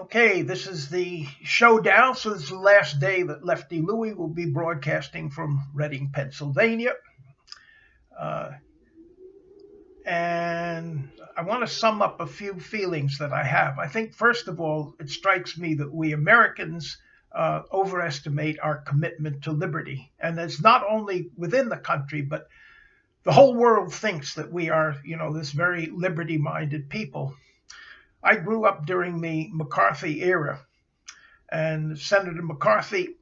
Okay, this is the showdown. So this is the last day that Lefty Louie will be broadcasting from Reading, Pennsylvania. And I want to sum up a few feelings that I have. I think, first of all, it strikes me that we Americans overestimate our commitment to liberty. And it's not only within the country, but the whole world thinks that we are, this very liberty-minded people. I grew up during the McCarthy era, and Senator McCarthy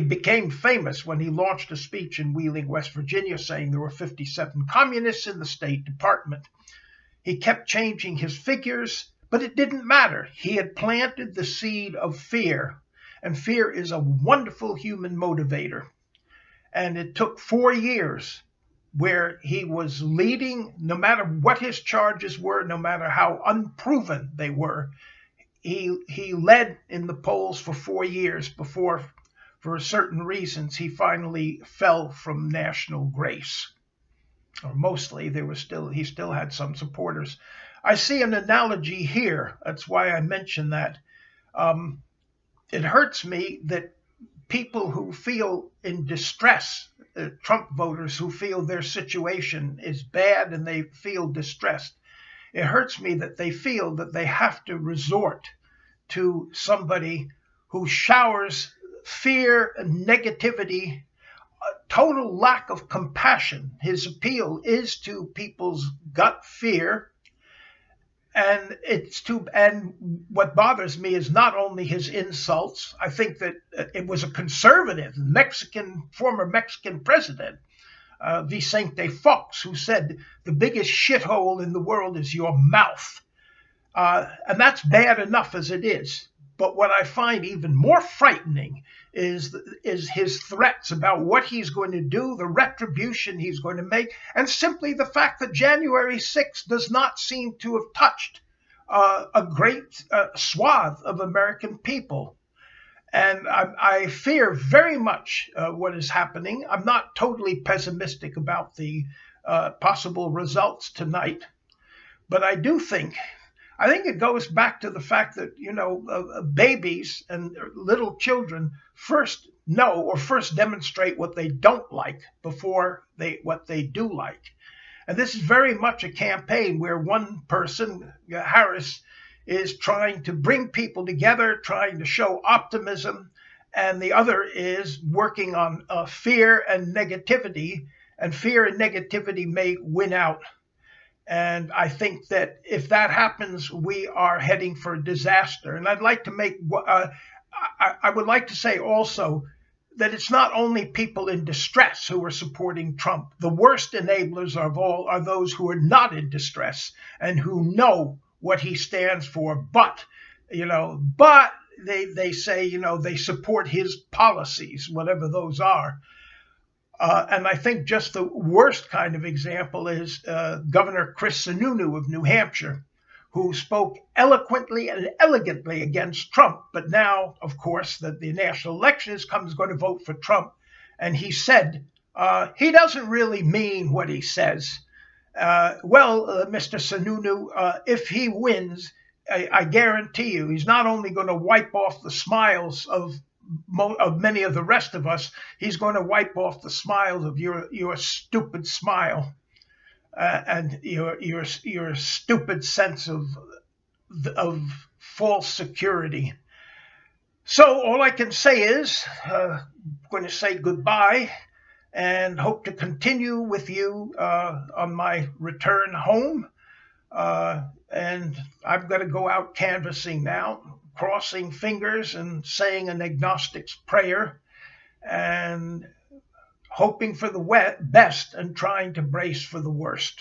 became famous when he launched a speech in Wheeling, West Virginia, saying there were 57 communists in the State Department. He kept changing his figures, but it didn't matter. He had planted the seed of fear, and fear is a wonderful human motivator. And it took 4 years where he was leading, no matter what his charges were, no matter how unproven they were. He led in the polls for 4 years before, for certain reasons, he finally fell from national grace. Or mostly, he still had some supporters. I see an analogy here. That's why I mention that. It hurts me that people who feel in distress, Trump voters who feel their situation is bad and they feel distressed, it hurts me that they feel that they have to resort to somebody who showers fear and negativity, a total lack of compassion. His appeal is to people's gut fear. And what bothers me is not only his insults. I think that it was a conservative former Mexican president, Vicente Fox, who said the biggest shithole in the world is your mouth. And that's bad enough as it is. But what I find even more frightening is his threats about what he's going to do, the retribution he's going to make, and simply the fact that January 6th does not seem to have touched a great swath of American people. And I fear very much what is happening. I'm not totally pessimistic about the possible results tonight, but I think it goes back to the fact that, babies and little children first demonstrate what they don't like before what they do like. And this is very much a campaign where one person, Harris, is trying to bring people together, trying to show optimism, and the other is working on fear and negativity, and fear and negativity may win out. And I think that if that happens, we are heading for disaster. And I would like to say also that it's not only people in distress who are supporting Trump. The worst enablers of all are those who are not in distress and who know what he stands for. But they say, they support his policies, whatever those are. And I think just the worst kind of example is Governor Chris Sununu of New Hampshire, who spoke eloquently and elegantly against Trump. But now, of course, that the national election is come, he's going to vote for Trump. And he said he doesn't really mean what he says. Mr. Sununu, if he wins, I guarantee you, he's not only going to wipe off the smiles of many of the rest of us, he's going to wipe off the smiles of your stupid smile and your stupid sense of false security. So all I can say is I'm going to say goodbye and hope to continue with you on my return home. And I've got to go out canvassing now, crossing fingers and saying an agnostic's prayer and hoping for the best and trying to brace for the worst.